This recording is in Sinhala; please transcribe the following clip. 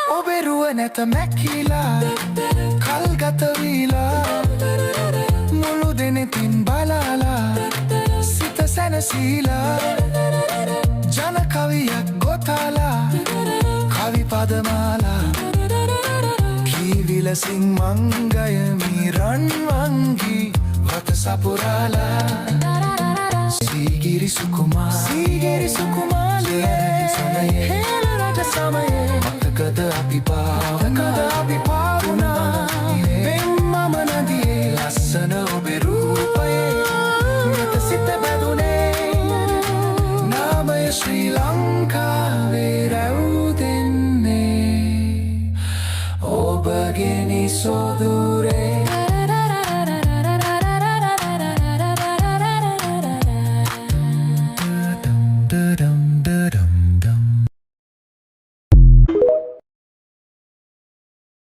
ඔබේ රුව නැත මැකිලා කල්ගත වීලා මුළු දෙනෙතින් බලාලා සිත සැනසීලා ජන කවියක් ගොතාලා කවි පදමාලා කීවිලසින් මංගයමි රන්වංගී වත සපුරාලා සීගිරි සුකුමාලේ හෙළරට සමයේ මතකද අපි පාවුනා පෙම්මම නදියේ ලස්සන ඔබේ රූපයේ මෙත සිත බැඳුනේ නාමය ශ්‍රී ලංකාවේ රැව් දෙන්නේ ඔබගේ නිසෝදු